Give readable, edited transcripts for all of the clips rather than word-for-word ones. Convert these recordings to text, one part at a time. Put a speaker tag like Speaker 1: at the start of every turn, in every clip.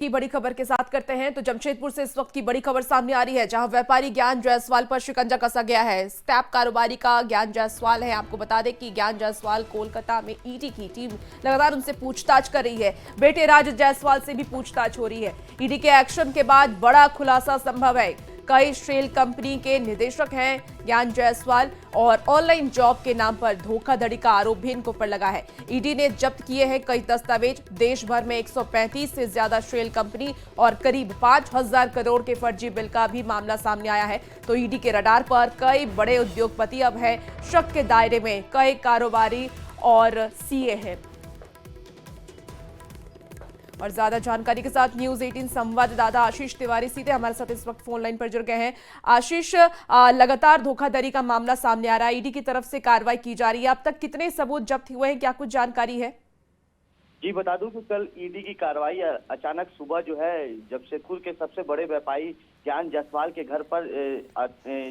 Speaker 1: की बड़ी खबर के साथ करते हैं तो जमशेदपुर से इस वक्त की बड़ी खबर सामने आ रही है, जहां व्यापारी ज्ञान जायसवाल पर शिकंजा कसा गया है। स्टैप कारोबारी का ज्ञान जायसवाल है। आपको बता दें कि ज्ञान जायसवाल कोलकाता में ईडी की टीम लगातार उनसे पूछताछ कर रही है। बेटे राज जायसवाल से भी पूछताछ हो रही है। ईडी के एक्शन के बाद बड़ा खुलासा संभव है। कई शेल कंपनी के निदेशक हैं ज्ञान जायसवाल और ऑनलाइन जॉब के नाम पर धोखाधड़ी का आरोप भी इनको पर लगा है। ईडी ने जब्त किए हैं कई दस्तावेज। देश भर में 135 से ज्यादा शेल कंपनी और करीब 5000 करोड़ के फर्जी बिल का भी मामला सामने आया है। तो ईडी के रडार पर कई बड़े उद्योगपति अब है। शक के दायरे में कई कारोबारी और सीए हैं। और ज्यादा जानकारी के साथ न्यूज 18 संवाददाता आशीष तिवारी सीधे हमारे साथ इस वक्त फोन लाइन पर जुड़ गए हैं। आशीष, लगातार धोखाधड़ी का मामला सामने आ रहा है, ईडी की तरफ से कार्रवाई की जा रही है। अब तक कितने सबूत जब्त हुए हैं, क्या कुछ जानकारी है?
Speaker 2: जी बता दूं कि कल ईडी की कार्रवाई अचानक सुबह जो है जमशेदपुर के सबसे बड़े व्यापारी ज्ञान जायसवाल के घर पर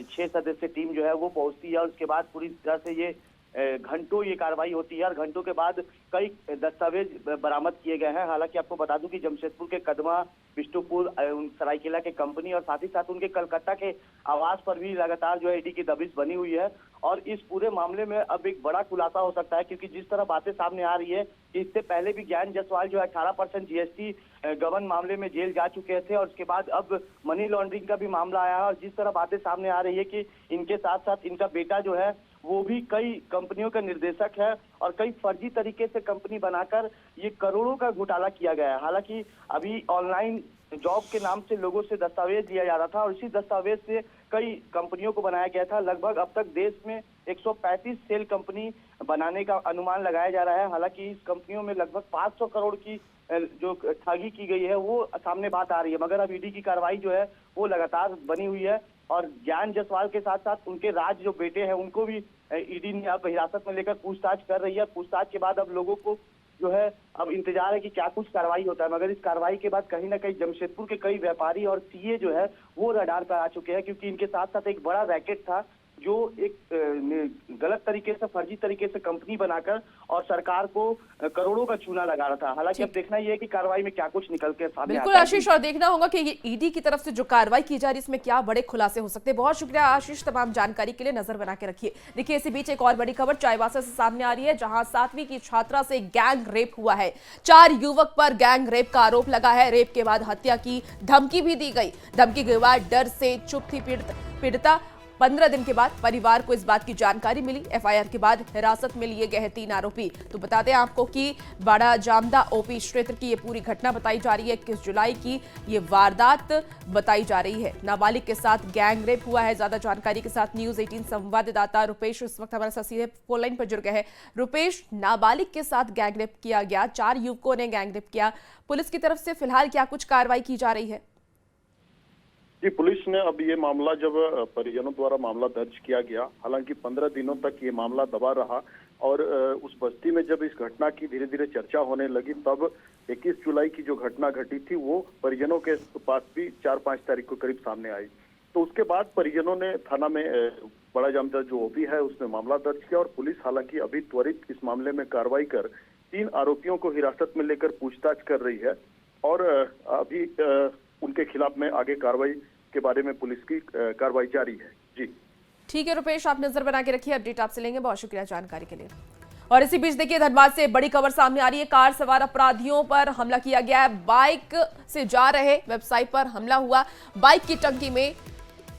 Speaker 2: 6 सदस्यीय टीम जो है वो पहुंचती है और उसके बाद पूरी तरह से ये घंटों ये कार्रवाई होती है और घंटों के बाद कई दस्तावेज बरामद किए गए हैं। हालांकि आपको बता दूं कि जमशेदपुर के कदमा, बिष्टुपुर, सरायकेला के कंपनी और साथ ही साथ उनके कलकत्ता के आवास पर भी लगातार जो है ईडी की दबिश बनी हुई है। और इस पूरे मामले में अब एक बड़ा खुलासा हो सकता है, क्योंकि जिस तरह बातें सामने आ रही है कि इससे पहले भी ज्ञान जायसवाल जो है 18% जीएसटी गबन मामले में जेल जा चुके थे और उसके बाद अब मनी लॉन्ड्रिंग का भी मामला आया है। और जिस तरह बातें सामने आ रही है कि इनके साथ साथ इनका बेटा जो है वो भी कई कंपनियों का निर्देशक है और कई फर्जी तरीके से कंपनी बनाकर ये करोड़ों का घोटाला किया गया है। हालांकि अभी ऑनलाइन जॉब के नाम से लोगों से दस्तावेज लिया जा रहा था और इसी दस्तावेज से कई कंपनियों को बनाया गया था। लगभग अब तक देश में 135 सेल कंपनी बनाने का अनुमान लगाया जा रहा है। हालांकि इस कंपनियों में लगभग 500 करोड़ की जो ठगी की गई है वो सामने बात आ रही है, मगर अब ईडी की कार्रवाई जो है वो लगातार बनी हुई है। और ज्ञान जायसवाल के साथ साथ उनके राज जो बेटे हैं उनको भी ईडी ने अब हिरासत में लेकर पूछताछ कर रही है। पूछताछ के बाद अब लोगों को जो है अब इंतजार है कि क्या कुछ कार्रवाई होता है, मगर इस कार्रवाई के बाद कहीं ना कहीं जमशेदपुर के कई व्यापारी और सीए जो है वो रडार पर आ चुके हैं, क्योंकि इनके साथ साथ एक बड़ा रैकेट था जो एक गलत तरीके से, फर्जी तरीके से कंपनी बनाकर और सरकार को करोड़ों का चूना लगा रहा था। हालांकि अब देखना यह है कि कार्रवाई में क्या कुछ निकल के सामने आता है।
Speaker 1: बिल्कुल आशीष, और देखना होगा कि ये ईडी की तरफ से जो कार्रवाई की जा रही है इसमें क्या बड़े खुलासे हो सकते हैं। बहुत शुक्रिया आशीष, तमाम जानकारी के लिए। नजर बना के रखिए। देखिए, इसी बीच एक और बड़ी खबर चाईबासा से सामने आ रही है, जहां 7वीं की छात्रा से गैंग रेप हुआ है। 4 युवक पर गैंग रेप का आरोप लगा है। रेप के बाद हत्या की धमकी भी दी गई। धमकी के बाद डर से चुप थी पीड़िता। 15 दिन के बाद परिवार को इस बात की जानकारी मिली। एफआईआर के बाद हिरासत में लिए गए हैं 3 आरोपी। तो बता दें आपको कि बड़ा जामदा ओपी क्षेत्र की ये पूरी घटना बताई जा रही है। 21 जुलाई की ये वारदात बताई जा रही है। नाबालिग के साथ गैंग रेप हुआ है। ज्यादा जानकारी के साथ न्यूज 18 संवाददाता रुपेश इस वक्त हमारे साथ सीधे फोन लाइन पर जुड़ गए हैं। रुपेश, नाबालिग के साथ गैंग रेप किया गया, 4 युवकों ने गैंग रेप किया, पुलिस की तरफ से फिलहाल क्या कुछ कार्रवाई की जा रही है?
Speaker 3: जी, पुलिस ने अब ये मामला जब परिजनों द्वारा मामला दर्ज किया गया, हालांकि 15 दिनों तक ये मामला दबा रहा और उस बस्ती में जब इस घटना की धीरे धीरे चर्चा होने लगी, तब 21 जुलाई की जो घटना घटी थी वो परिजनों के पास भी 4-5 तारीख को करीब सामने आई। तो उसके बाद परिजनों ने थाना में बड़ा जामदा जो ओपी है उसमें मामला दर्ज किया और पुलिस हालांकि अभी त्वरित इस मामले में कार्रवाई कर 3 आरोपियों को हिरासत में लेकर पूछताछ कर रही है और अभी उनके खिलाफ में आगे कार्रवाई के बारे में पुलिस की कार्रवाई जारी है। जी
Speaker 1: ठीक है रुपेश, आप नजर बना के रखिए, अपडेट आपसे लेंगे। बहुत शुक्रिया जानकारी के लिए। और इसी बीच देखिए, धनबाद से बड़ी खबर सामने आ रही है। कार सवार अपराधियों पर हमला किया गया है। बाइक से जा रहे वेबसाइट पर हमला हुआ। बाइक की टंकी में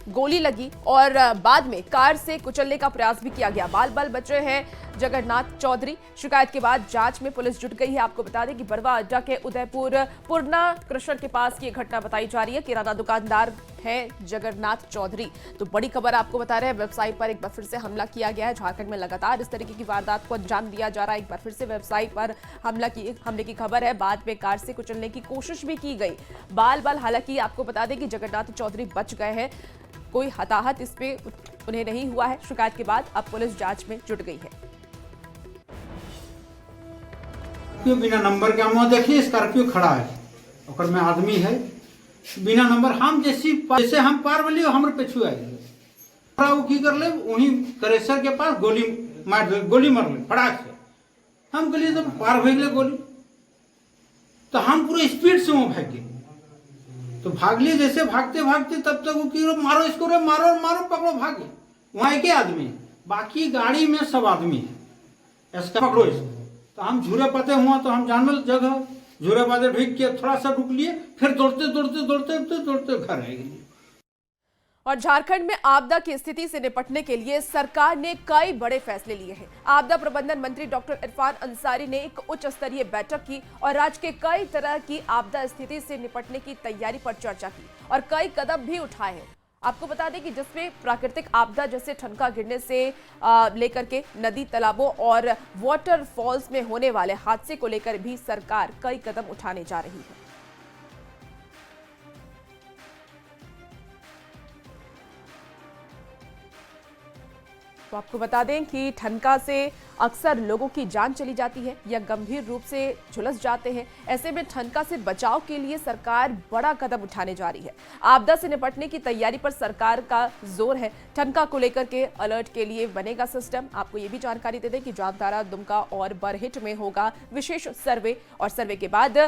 Speaker 1: गोली लगी और बाद में कार से कुचलने का प्रयास भी किया गया। बाल बचे हैं जगन्नाथ चौधरी। शिकायत के बाद जांच में पुलिस जुट गई है। आपको बता दें कि बरवा अड्डा के उदयपुर पुरना क्रशर के पास की घटना बताई जा रही है। किराना दुकानदार है जगन्नाथ चौधरी। तो बड़ी खबर आपको बता रहे हैं, वेबसाइट पर एक बार फिर से हमला किया गया है। झारखंड में लगातार इस तरीके की वारदात को अंजाम दिया जा रहा है। एक बार फिर से वेबसाइट पर हमले की खबर है। बाद में कार से कुचलने की कोशिश भी की गई। बाल हालांकि आपको बता दें कि जगन्नाथ चौधरी बच गए हैं। कोई हताहत इस पे उन्हें नहीं हुआ है। शिकायत के बाद अब पुलिस जांच में जुट गई है।
Speaker 4: क्यों बिना नंबर के हम देखिए स्कॉर्पियो खड़ा है और में आदमी है बिना नंबर, हम जैसे हम पार बोलिए हमारे पे छुआ वो की कर ले वहीं क्रेशर के पास गोली मार ले फटाक से। हम गलिए तो पार हो गए गोली, तो हम पूरे स्पीड से वहाँ भाग गए। तो भाग लिए, जैसे भागते भागते तब तक वो कि मारो इसको, रे मारो मारो, पकड़ो, भागे। वहाँ एक ही आदमी है, बाकी गाड़ी में सब आदमी है, इसका पकड़ो इसको। तो हम झूरे पते हुआ तो हम जानल जगह झूरे पाते ढीक के थोड़ा सा रुक लिए, फिर दौड़ते दौड़ते दौड़ते दौड़ते घर आ गए।
Speaker 1: और झारखंड में आपदा की स्थिति से निपटने के लिए सरकार ने कई बड़े फैसले लिए हैं। आपदा प्रबंधन मंत्री डॉक्टर इरफान अंसारी ने एक उच्च स्तरीय बैठक की और राज्य के कई तरह की आपदा स्थिति से निपटने की तैयारी पर चर्चा की और कई कदम भी उठाए हैं। आपको बता दें कि जिसमें प्राकृतिक आपदा जैसे ठनका गिरने से लेकर के नदी तालाबों और वाटरफॉल्स में होने वाले हादसे को लेकर भी सरकार कई कदम उठाने जा रही है। तो आपको बता दें कि ठनका से अक्सर लोगों की जान चली जाती है या गंभीर रूप से झुलस जाते हैं। ऐसे में ठनका से बचाव के लिए सरकार बड़ा कदम उठाने जा रही है। आपदा से निपटने की तैयारी पर सरकार का जोर है। ठनका को लेकर के अलर्ट के लिए बनेगा सिस्टम। आपको ये भी जानकारी दे दें कि जामताड़ा, दुमका और बरहिट में होगा विशेष सर्वे और सर्वे के बाद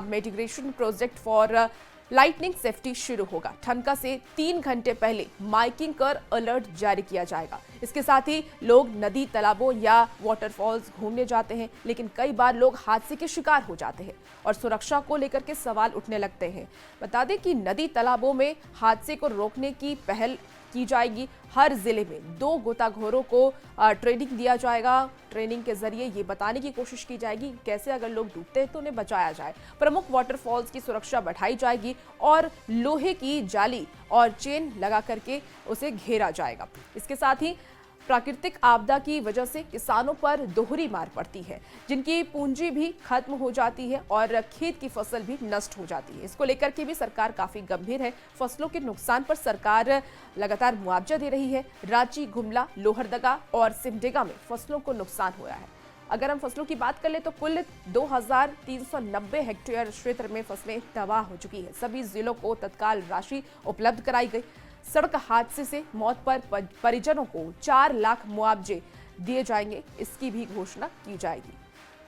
Speaker 1: mitigation project for lightning safety शुरू होगा। ठनका से 3 घंटे पहले माइकिंग कर अलर्ट जारी किया जाएगा। इसके साथ ही लोग नदी तालाबों या वाटरफॉल्स घूमने जाते हैं, लेकिन कई बार लोग हादसे के शिकार हो जाते हैं और सुरक्षा को लेकर के सवाल उठने लगते हैं। बता दें कि नदी तालाबों में हादसे को रोकने की पहल की जाएगी। हर जिले में 2 गोताखोरों को ट्रेनिंग दिया जाएगा। ट्रेनिंग के जरिए ये बताने की कोशिश की जाएगी कैसे अगर लोग डूबते हैं तो उन्हें बचाया जाए। प्रमुख वाटरफॉल्स की सुरक्षा बढ़ाई जाएगी और लोहे की जाली और चेन लगा करके उसे घेरा जाएगा। इसके साथ ही प्राकृतिक आपदा की वजह से किसानों पर दोहरी मार पड़ती है, जिनकी पूंजी भी खत्म हो जाती है और खेत की फसल भी नष्ट हो जाती है। इसको लेकर के भी सरकार काफी गंभीर है। फसलों के नुकसान पर सरकार लगातार मुआवजा दे रही है। रांची, गुमला, लोहरदगा और सिमडेगा में फसलों को नुकसान हुआ है। अगर हम फसलों की बात कर ले तो कुल 2390 हेक्टेयर क्षेत्र में फसलें तबाह हो चुकी है। सभी जिलों को तत्काल राशि उपलब्ध कराई गई। सड़क हादसे से मौत पर परिजनों को 4 लाख मुआवजे दिए जाएंगे, इसकी भी घोषणा की जाएगी।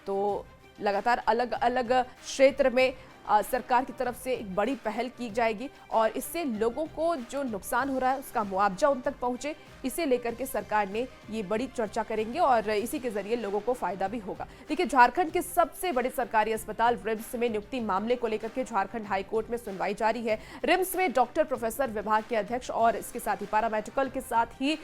Speaker 1: तो लगातार अलग अलग क्षेत्र में सरकार की तरफ से एक बड़ी पहल की जाएगी और इससे लोगों को जो नुकसान हो रहा है उसका मुआवजा उन तक पहुंचे, इसे लेकर के सरकार ने ये बड़ी चर्चा करेंगे और इसी के जरिए लोगों को फायदा भी होगा। देखिए, झारखंड के सबसे बड़े सरकारी अस्पताल रिम्स में नियुक्ति मामले को लेकर के झारखंड हाईकोर्ट में सुनवाई जारी है। रिम्स में डॉक्टर, प्रोफेसर, विभाग के अध्यक्ष और इसके साथ ही पैरामेडिकल के साथ ही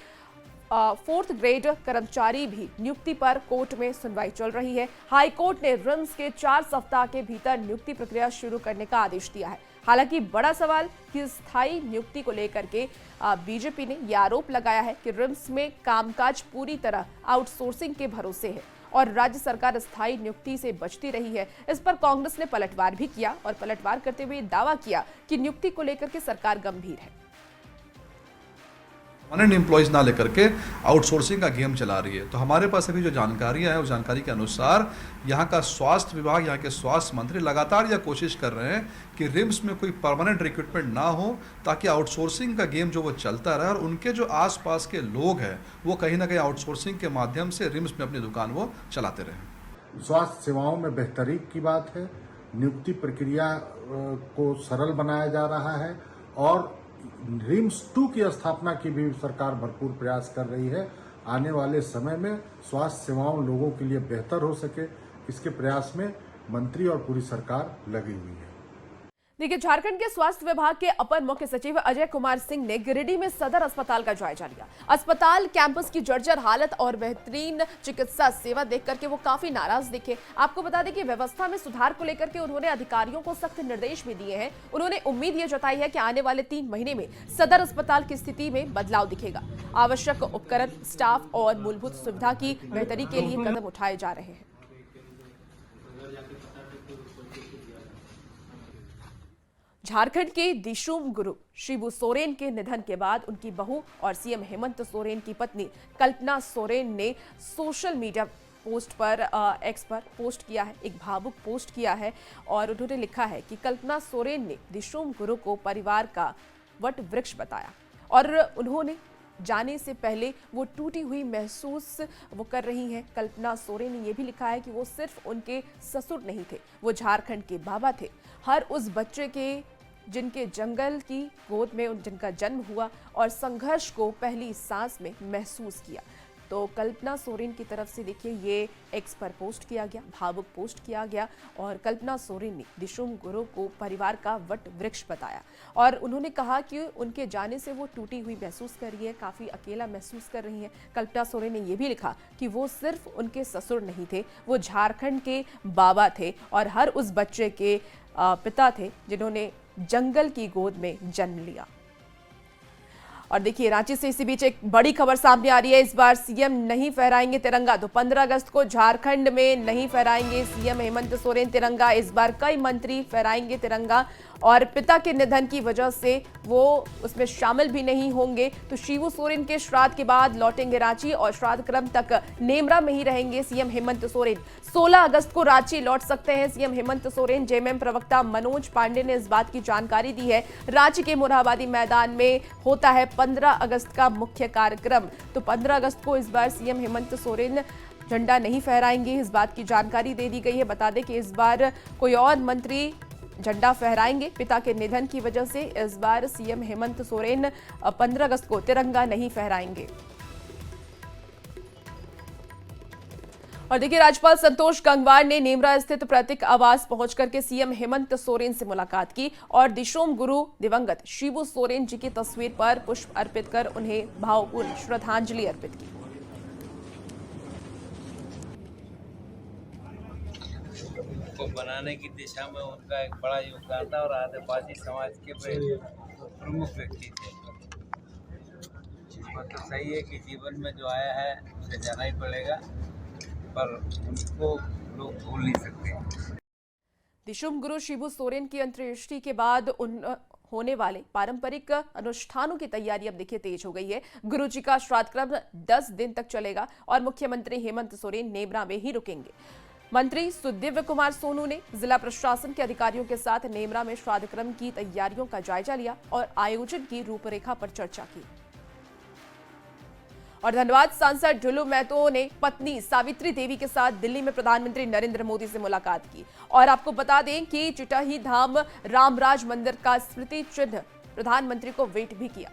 Speaker 1: 4th ग्रेड कर्मचारी भी नियुक्ति पर कोर्ट में सुनवाई चल रही है। हाई कोर्ट ने रिम्स के 4 सप्ताह के भीतर नियुक्ति प्रक्रिया शुरू करने का आदेश दिया है। हालांकि बड़ा सवाल कि स्थायी नियुक्ति को लेकर के बीजेपी ने यह आरोप लगाया है कि रिम्स में कामकाज पूरी तरह आउटसोर्सिंग के भरोसे है और राज्य सरकार स्थायी नियुक्ति से बचती रही है। इस पर कांग्रेस ने पलटवार भी किया और पलटवार करते हुए दावा किया कि नियुक्ति को लेकर के सरकार गंभीर है।
Speaker 5: परमानेंट एम्प्लॉयज ना लेकर के आउटसोर्सिंग का गेम चला रही है। तो हमारे पास अभी जो जानकारियां हैं उस जानकारी के अनुसार यहाँ का स्वास्थ्य विभाग, यहाँ के स्वास्थ्य मंत्री लगातार यह कोशिश कर रहे हैं कि रिम्स में कोई परमानेंट रिक्रूटमेंट ना हो, ताकि आउटसोर्सिंग का गेम जो वो चलता रहे और उनके जो आसपास के लोग हैं वो कहीं ना कहीं आउटसोर्सिंग के माध्यम से रिम्स में अपनी दुकान वो चलाते रहें।
Speaker 6: स्वास्थ्य सेवाओं में बेहतरी की बात है। नियुक्ति प्रक्रिया को सरल बनाया जा रहा है और रिम्स 2 की स्थापना की भी सरकार भरपूर प्रयास कर रही है। आने वाले समय में स्वास्थ्य सेवाओं लोगों के लिए बेहतर हो सके, इसके प्रयास में मंत्री और पूरी सरकार लगी हुई है।
Speaker 1: देखिए, झारखंड के स्वास्थ्य विभाग के अपर मुख्य सचिव अजय कुमार सिंह ने गिरिडीह में सदर अस्पताल का जायजा लिया। अस्पताल कैंपस की जर्जर हालत और बेहतरीन चिकित्सा सेवा देख करके वो काफी नाराज दिखे। आपको बता दें कि व्यवस्था में सुधार को लेकर के उन्होंने अधिकारियों को सख्त निर्देश भी दिए हैं। उन्होंने उम्मीद ये जताई है कि आने वाले 3 महीने में सदर अस्पताल की स्थिति में बदलाव दिखेगा। आवश्यक उपकरण, स्टाफ और मूलभूत सुविधा की बेहतरी के लिए कदम उठाए जा रहे हैं। झारखंड के दिशुम गुरु शिबू सोरेन के निधन के बाद उनकी बहू और सीएम हेमंत सोरेन की पत्नी कल्पना सोरेन ने सोशल मीडिया पोस्ट पर एक्स पर पोस्ट किया है, एक भावुक पोस्ट किया है और उन्होंने लिखा है कि कल्पना सोरेन ने दिशुम गुरु को परिवार का वट वृक्ष बताया और उन्होंने जाने से पहले वो टूटी हुई महसूस वो कर रही हैं। कल्पना सोरेन ने ये भी लिखा है कि वो सिर्फ उनके ससुर नहीं थे, वो झारखंड के बाबा थे। हर उस बच्चे के जिनके जंगल की गोद में जिनका जन्म हुआ और संघर्ष को पहली सांस में महसूस किया। तो कल्पना सोरेन की तरफ से देखिए ये एक्स पर पोस्ट किया गया, भावुक पोस्ट किया गया और कल्पना सोरेन ने दिशुम गुरु को परिवार का वट वृक्ष बताया और उन्होंने कहा कि उनके जाने से वो टूटी हुई महसूस कर रही है, काफ़ी अकेला महसूस कर रही है। कल्पना सोरेन ने ये भी लिखा कि वो सिर्फ उनके ससुर नहीं थे, वो झारखंड के बाबा थे और हर उस बच्चे के पिता थे जिन्होंने जंगल की गोद में जन्म लिया। और देखिए रांची से इसी बीच एक बड़ी खबर सामने आ रही है। इस बार सीएम नहीं फहराएंगे तिरंगा, तो 15 अगस्त को झारखंड में नहीं फहराएंगे सीएम हेमंत सोरेन तिरंगा। इस बार कई मंत्री फहराएंगे तिरंगा और पिता के निधन की वजह से वो उसमें शामिल भी नहीं होंगे। तो शिबू सोरेन के श्राद्ध के बाद लौटेंगे रांची और श्राद्ध क्रम तक नेमरा में ही रहेंगे सीएम हेमंत सोरेन। 16 अगस्त को रांची लौट सकते हैं सीएम हेमंत सोरेन। जेएमएम प्रवक्ता मनोज पांडे ने इस बात की जानकारी दी है। रांची के मोरहाबादी मैदान में होता है 15 अगस्त का मुख्य कार्यक्रम। तो 15 अगस्त को इस बार सीएम हेमंत सोरेन झंडा नहीं फहराएंगे, इस बात की जानकारी दे दी गई है। बता दें कि इस बार कोई और मंत्री झंडा फहराएंगे। पिता के निधन की वजह से इस बार सीएम हेमंत सोरेन 15 अगस्त को तिरंगा नहीं फहराएंगे। और देखिए राज्यपाल संतोष गंगवार ने नेमरा स्थित प्रतीक आवास पहुंच करके सीएम हेमंत सोरेन से मुलाकात की और दिशोम गुरु दिवंगत शिबू सोरेन जी की तस्वीर पर पुष्प अर्पित कर उन्हें भावपूर्ण श्रद्धांजलि अर्पित की।
Speaker 7: को बनाने की दिशा में उनका एक बड़ा योगदान था और आदिवासी समाज के प्रमुख व्यक्ति थे। तो सही है कि जीवन में जो आया है उसे जाना ही पड़ेगा, पर उनको लोग भूल नहीं सकते।
Speaker 1: दिशुम गुरु शिबू सोरेन की अंत्येष्टि के बाद होने वाले पारंपरिक अनुष्ठानों की तैयारी अब देखिए तेज हो गई है। गुरु जी का श्राद्ध क्रम 10 दिन तक चलेगा और मुख्यमंत्री हेमंत सोरेन नेमरा में ही रुकेंगे। मंत्री सुदिव्य कुमार सोनू ने जिला प्रशासन के अधिकारियों के साथ नेमरा में श्राद्ध क्रम की तैयारियों का जायजा लिया और आयोजन की रूपरेखा पर चर्चा की। और धनबाद सांसद ढुलू महतो ने पत्नी सावित्री देवी के साथ दिल्ली में प्रधानमंत्री नरेंद्र मोदी से मुलाकात की और आपको बता दें कि चिटाही धाम रामराज मंदिर का स्मृति चिन्ह प्रधानमंत्री को भेंट भी किया।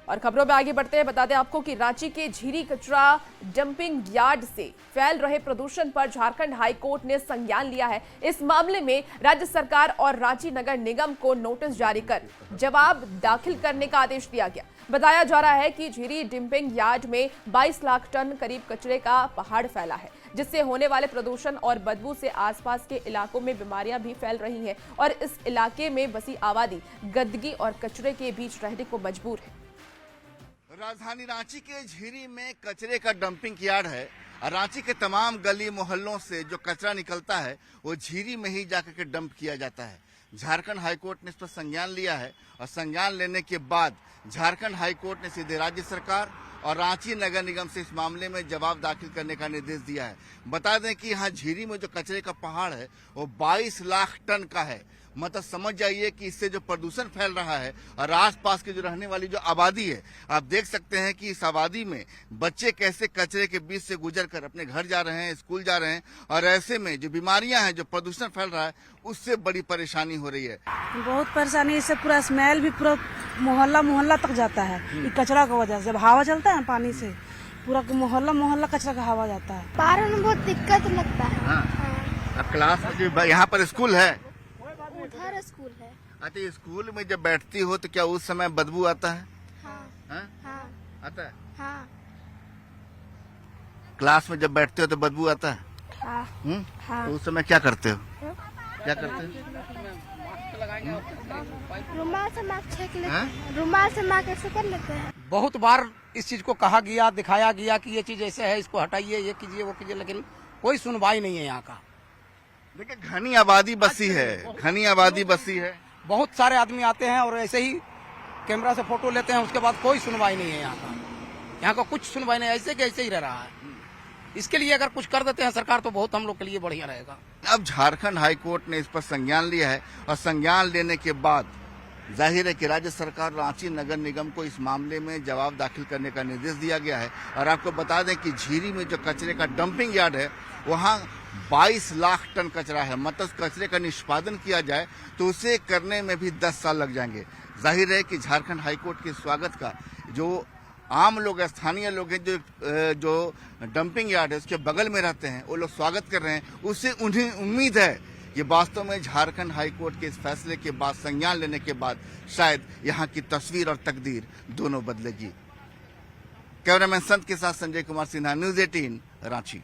Speaker 1: और खबरों में आगे बढ़ते हैं, बता दें आपको कि रांची के झीरी कचरा डंपिंग यार्ड से फैल रहे प्रदूषण पर झारखंड हाई कोर्ट ने संज्ञान लिया है। इस मामले में राज्य सरकार और रांची नगर निगम को नोटिस जारी कर जवाब दाखिल करने का आदेश दिया गया। बताया जा रहा है कि झीरी डंपिंग यार्ड में 22 लाख टन करीब कचरे का पहाड़ फैला है, जिससे होने वाले प्रदूषण और बदबू से आसपास के इलाकों में बीमारियां भी फैल रही हैं और इस इलाके में बसी आबादी गंदगी और कचरे के बीच रहने को मजबूर है।
Speaker 8: राजधानी रांची के झीरी में कचरे का डंपिंग यार्ड है। रांची के तमाम गली मोहल्लों से जो कचरा निकलता है वो झीरी में ही जाकर के डंप किया जाता है। झारखंड हाईकोर्ट ने इस पर संज्ञान लिया है और संज्ञान लेने के बाद झारखंड हाईकोर्ट ने सीधे राज्य सरकार और रांची नगर निगम से इस मामले में जवाब दाखिल करने का निर्देश दिया है। बता दें कि यहाँ झीरी में जो कचरे का पहाड़ है वो 22 लाख टन का है। मतलब समझ जाइए कि इससे जो प्रदूषण फैल रहा है और आसपास की जो रहने वाली जो आबादी है, आप देख सकते हैं कि इस आबादी में बच्चे कैसे कचरे के बीच से गुजर कर अपने घर जा रहे हैं, स्कूल जा रहे हैं और ऐसे में जो बीमारियां हैं, जो प्रदूषण फैल रहा है, उससे बड़ी परेशानी हो रही है।
Speaker 9: बहुत परेशानी, इससे पूरा स्मेल भी पूरा मोहल्ला तक जाता है ये कचरा की वजह से। जब हवा चलता है पानी से पूरा मोहल्ला कचरा का हवा जाता है।
Speaker 10: पार में बहुत दिक्कत लगता है।
Speaker 8: अब क्लास में जो यहाँ पर स्कूल है,
Speaker 10: उधर स्कूल है।
Speaker 8: अच्छा, स्कूल में जब बैठती हो तो क्या उस समय बदबू आता है?
Speaker 10: हाँ। हाँ।
Speaker 8: आता है?
Speaker 10: हाँ।
Speaker 8: क्लास में जब बैठते हो तो बदबू आता है?
Speaker 10: हाँ। हाँ।
Speaker 8: तो उस समय क्या करते हो? क्या करते हो?
Speaker 10: रुमाल से मास्क छेक लेते हैं। रुमाल से मास्क ऐसे कर लेते हैं।
Speaker 11: बहुत बार इस चीज को कहा गया, दिखाया गया कि ये चीज ऐसे है, इसको हटाइए, ये कीजिए, वो कीजिए, लेकिन कोई सुनवाई नहीं है यहाँ का।
Speaker 8: देखिए घनी आबादी बसी है, घनी आबादी बसी है।
Speaker 11: बहुत सारे आदमी आते हैं और ऐसे ही कैमरा से फोटो लेते हैं, उसके बाद कोई सुनवाई नहीं है यहाँ का। यहाँ का कुछ सुनवाई नहीं, ऐसे के ऐसे ही रह रहा है। इसके लिए अगर कुछ कर देते हैं सरकार तो बहुत हम लोग के लिए बढ़िया रहेगा।
Speaker 8: अब झारखंड हाई कोर्ट ने इस पर संज्ञान लिया है और संज्ञान लेने के बाद जाहिर है कि राज्य सरकार रांची नगर निगम को इस मामले में जवाब दाखिल करने का निर्देश दिया गया है। और आपको बता दें कि झीरी में जो कचरे का डंपिंग यार्ड है वहाँ 22 लाख टन कचरा है। मतलब उस कचरे का निष्पादन किया जाए तो उसे करने में भी 10 साल लग जाएंगे। जाहिर है कि झारखंड हाईकोर्ट के स्वागत का जो आम लोग, स्थानीय लोग हैं, जो डंपिंग यार्ड है उसके बगल में रहते हैं, वो लोग स्वागत कर रहे हैं। उससे उन्हें उम्मीद है कि वास्तव में झारखंड हाईकोर्ट के इस फैसले के बाद, संज्ञान लेने के बाद, शायद यहाँ की तस्वीर और तकदीर दोनों बदलेगी। कैमरामैन संत के साथ संजय कुमार सिन्हा, न्यूज 18 रांची।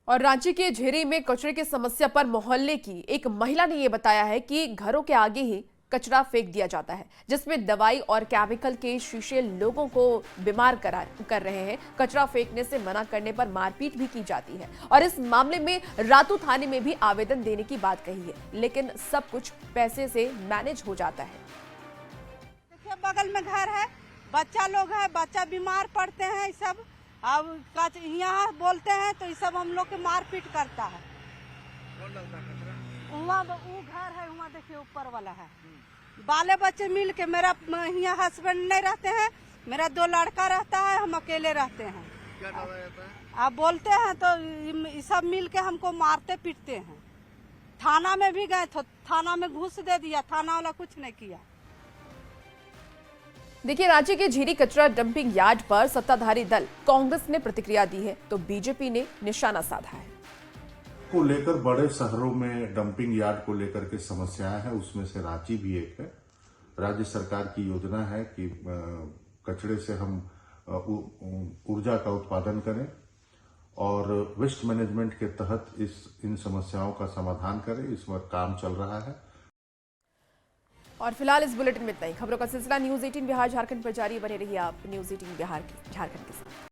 Speaker 1: और रांची के झेरी में कचरे की समस्या पर मोहल्ले की एक महिला ने यह बताया है कि घरों के आगे ही कचरा फेंक दिया जाता है, जिसमें दवाई और केमिकल के शीशे लोगों को बीमार कर रहे हैं। कचरा फेंकने से मना करने पर मारपीट भी की जाती है और इस मामले में रातू थाने में भी आवेदन देने की बात कही है, लेकिन सब कुछ पैसे से मैनेज हो जाता है।
Speaker 9: देखिए बगल में घर है, बच्चा लोग है, बच्चा बीमार पड़ते हैं, सब अब यहाँ बोलते हैं तो ये सब हम लोग के मारपीट करता है। वहाँ वो घर है, वहाँ देखिए ऊपर वाला है। बाले बच्चे मिल के, मेरा यहाँ हस्बैंड नहीं रहते हैं, मेरा 2 लड़का रहता है, हम अकेले रहते हैं।
Speaker 8: क्या दवा रहता है?
Speaker 9: आप बोलते हैं तो ये सब मिल के हमको मारते पीटते हैं। थाना में भी गए तो थाना में घूस दे दिया, थाना वाला कुछ नहीं किया।
Speaker 1: देखिए, रांची के झीरी कचरा डंपिंग यार्ड पर सत्ताधारी दल कांग्रेस ने प्रतिक्रिया दी है तो बीजेपी ने निशाना साधा है।
Speaker 6: को लेकर बड़े शहरों में डंपिंग यार्ड को लेकर के समस्याएं हैं, उसमें से रांची भी एक है। राज्य सरकार की योजना है कि कचरे से हम ऊर्जा का उत्पादन करें और वेस्ट मैनेजमेंट के तहत इन समस्याओं का समाधान करें। इस पर काम चल रहा है।
Speaker 1: और फिलहाल इस बुलेटिन में इतना ही। खबरों का सिलसिला न्यूज 18 बिहार झारखंड पर जारी। बने रहिए आप न्यूज 18 बिहार झारखंड के साथ।